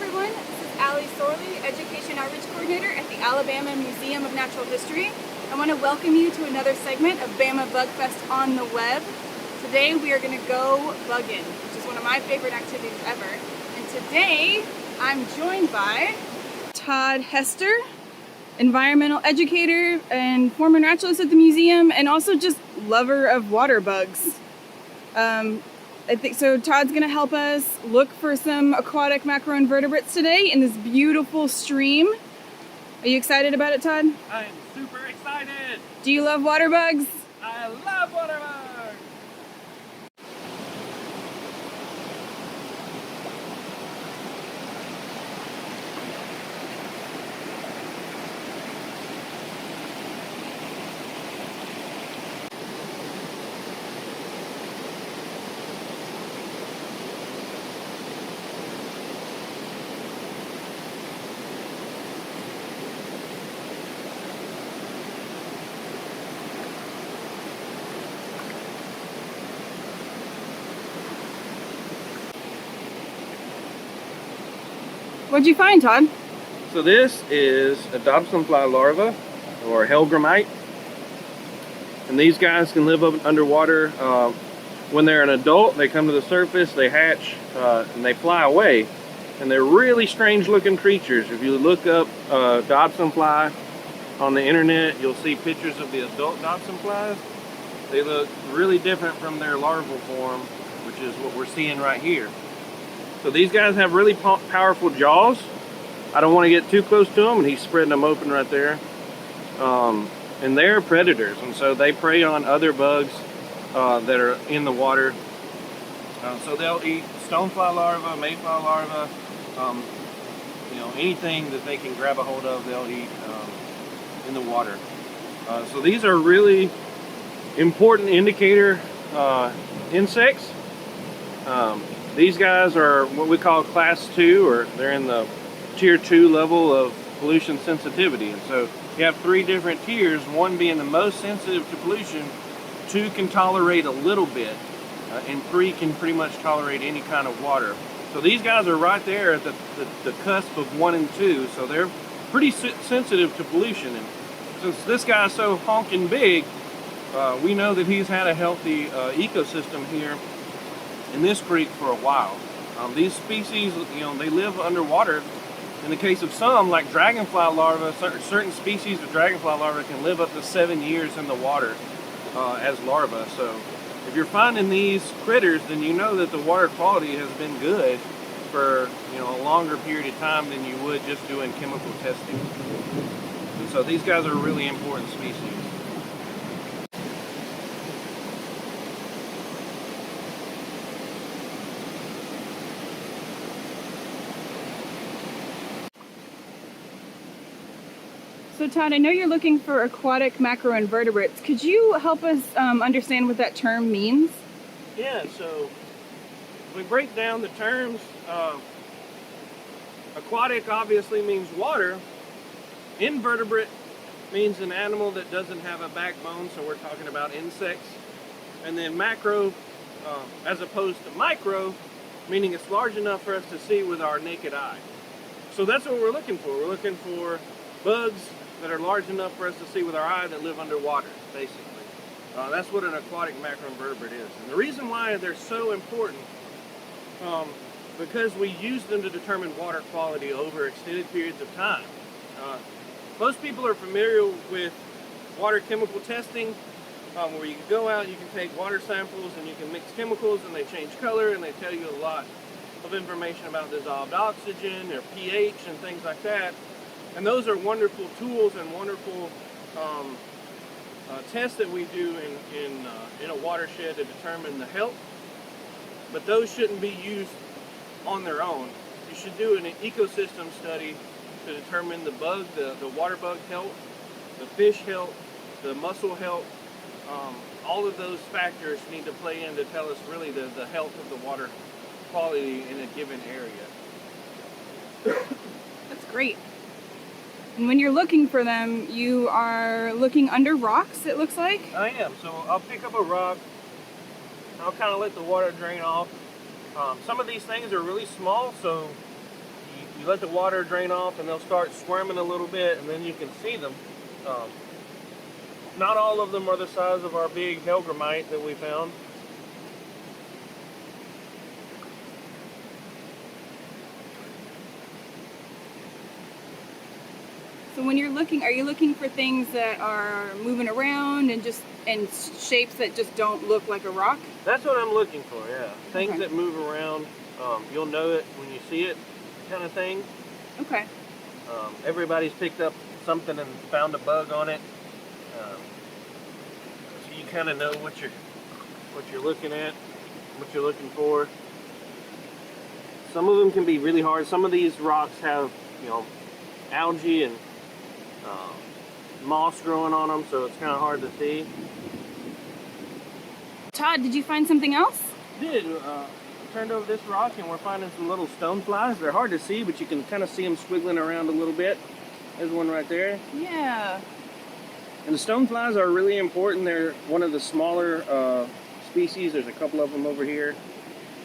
everyone, this is Allie, Sorlie, Education Outreach Coordinator at the Alabama Museum of Natural History. I want to welcome you to another segment of Bama Bug Fest on the web. Today we are going to go bugging, which is one of my favorite activities ever. And today I'm joined by Todd, Hester, environmental educator and former naturalist at the museum, and also just lover of water bugs. I think so. Todd's gonna help us look for some aquatic macroinvertebrates today in this beautiful stream. Are you excited about it, Todd? I'm super excited! Do you love water bugs? I love water bugs! What'd you find, Todd? So this is a dobsonfly larva, or hellgrammite. And these guys can live up underwater. When they're an adult, they come to the surface, they hatch, and they fly away. And they're really strange looking creatures. If you look up dobsonfly on the internet, you'll see pictures of the adult dobsonflies. They look really different from their larval form, which is what we're seeing right here. So these guys have really powerful jaws. I don't want to get too close to them, and he's spreading them open right there. And they're predators, and so they prey on other bugs that are in the water. So they'll eat stonefly larva, mayfly larva, anything that they can grab a hold of, they'll eat in the water. So these are really important indicator insects. These guys are what we call class 2, or they're in the tier 2 level of pollution sensitivity. And so you have 3 different tiers, 1 being the most sensitive to pollution, 2 can tolerate a little bit, and 3 can pretty much tolerate any kind of water. So these guys are right there at the cusp of 1 and 2, so they're pretty sensitive to pollution. And since this guy's so honking big, we know that he's had a healthy ecosystem here in this creek for a while. These species, they live underwater. In the case of some, like dragonfly larvae, certain species of dragonfly larvae can live up to 7 years in the water as larvae. So if you're finding these critters, then you know that the water quality has been good for a longer period of time than you would just doing chemical testing. And so these guys are a really important species. So Todd, I know you're looking for aquatic macroinvertebrates. Could you help us understand what that term means? Yeah, so if we break down the terms, aquatic obviously means water. Invertebrate means an animal that doesn't have a backbone, so we're talking about insects. And then macro, as opposed to micro, meaning it's large enough for us to see with our naked eye. So that's what we're looking for. We're looking for bugs that are large enough for us to see with our eye that live underwater, basically. That's what an aquatic macroinvertebrate is. And the reason why they're so important, because we use them to determine water quality over extended periods of time. Most people are familiar with water chemical testing, where you can go out, you can take water samples, and you can mix chemicals, and they change color, and they tell you a lot of information about dissolved oxygen, or pH, and things like that. And those are wonderful tools and wonderful tests that we do in a watershed to determine the health. But those shouldn't be used on their own. You should do an ecosystem study to determine the bug, the water bug health, the fish health, the mussel health. All of those factors need to play in to tell us really the health of the water quality in a given area. That's great. And when you're looking for them, you are looking under rocks, it looks like? I am. So I'll pick up a rock. I'll kind of let the water drain off. Some of these things are really small, so you let the water drain off and they'll start squirming a little bit, and then you can see them. Not all of them are the size of our big hellgrammite that we found. So when you're looking, are you looking for things that are moving around and shapes that just don't look like a rock? That's what I'm looking for, yeah. Things Okay. that move around. You'll know it when you see it, kind of thing. Okay. Everybody's picked up something and found a bug on it. So you kind of know what you're looking at, what you're looking for. Some of them can be really hard. Some of these rocks have, algae and moss growing on them, so it's kind of hard to see. Todd, did you find something else? Did turned over this rock and we're finding some little stoneflies. They're hard to see, but you can kind of see them squiggling around a little bit. There's one right there. Yeah. And the stoneflies are really important. They're one of the smaller species. There's a couple of them over here.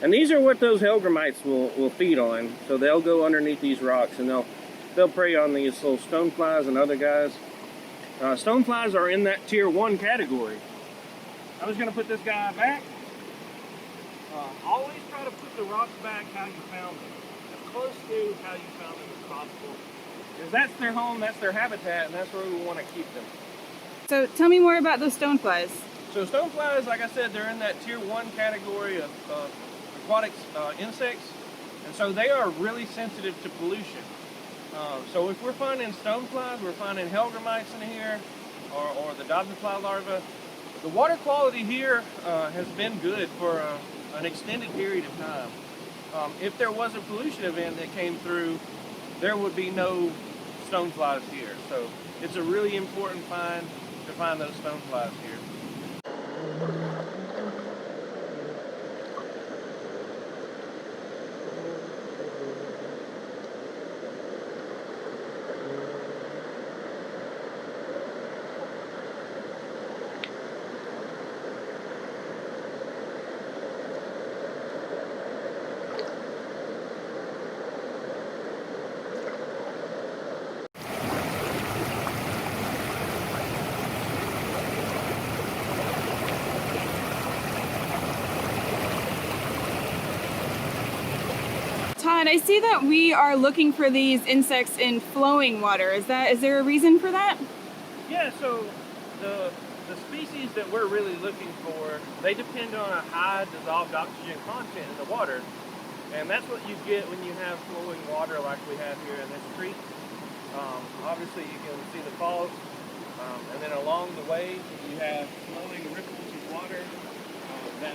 And these are what those hellgrammites will feed on. So they'll go underneath these rocks and they'll prey on these little stoneflies and other guys. Stoneflies are in that tier 1 category. I was going to put this guy back. Always try to put the rocks back how you found them, as close to how you found them as possible. Because that's their home, that's their habitat, and that's where we want to keep them. So tell me more about those stoneflies. So stoneflies, like I said, they're in that tier 1 category of aquatic insects, and so they are really sensitive to pollution. So if we're finding stoneflies, we're finding hellgrammites in here, or the dobsonfly larva. The water quality here has been good for an extended period of time. If there was a pollution event that came through, there would be no stoneflies here. So it's a really important find to find those stoneflies here. Todd, I see that we are looking for these insects in flowing water. Is there a reason for that? Yeah, so the species that we're really looking for, they depend on a high dissolved oxygen content in the water. And that's what you get when you have flowing water like we have here in this creek. Obviously you can see the falls, and then along the way you have flowing ripples of water that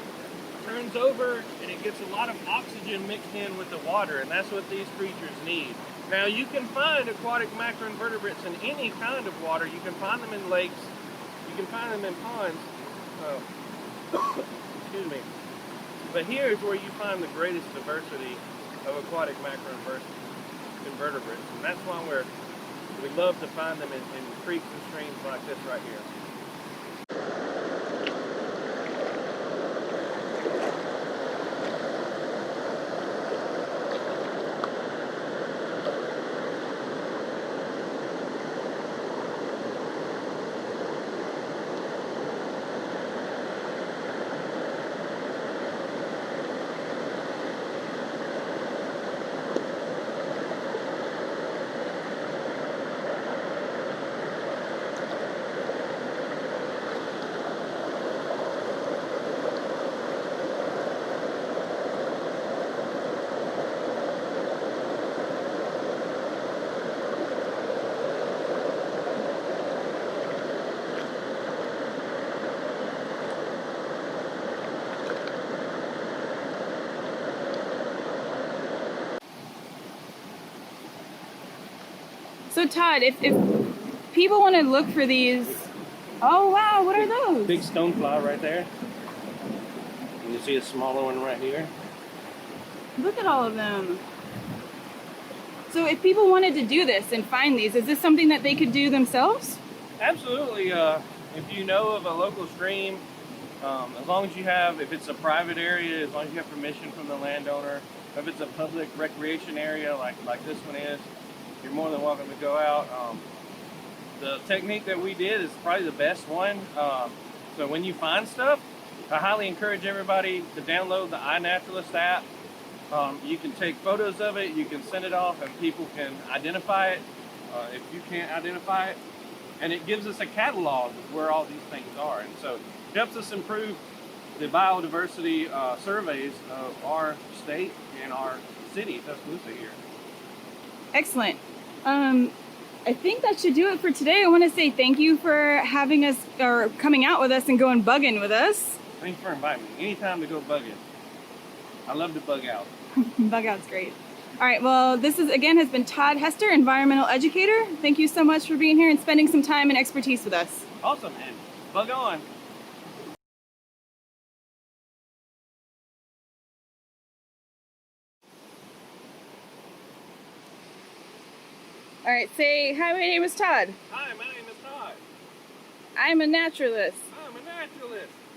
turns over, and it gets a lot of oxygen mixed in with the water, and that's what these creatures need. Now you can find aquatic macroinvertebrates in any kind of water. You can find them in lakes, you can find them in ponds, excuse me. But here's where you find the greatest diversity of aquatic macroinvertebrates, and that's why we love to find them in creeks and streams like this right here. So Todd, if people want to look for these, oh wow, what are those? Big stonefly right there. And you see a smaller one right here. Look at all of them. So if people wanted to do this and find these, is this something that they could do themselves? Absolutely. If you know of a local stream As long as you have, if it's a private area, as long as you have permission from the landowner, if it's a public recreation area like this one is, you're more than welcome to go out. The technique that we did is probably the best one. So when you find stuff, I highly encourage everybody to download the iNaturalist app. You can take photos of it, you can send it off, and people can identify it if you can't identify it. And it gives us a catalog of where all these things are. And so it helps us improve the biodiversity surveys of our state and our city, Tuscaloosa here. Excellent. I think that should do it for today. I want to say thank you for having us, or coming out with us and going bugging with us. Thanks for inviting me. Anytime to go bugging. I love to bug out. Bug out's great. All right, well, this is again has been Todd Hester, environmental educator. Thank you so much for being here and spending some time and expertise with us. Awesome, and bug on. All right, say hi, my name is Todd. Hi, my name is Todd. I'm a naturalist. I'm a naturalist.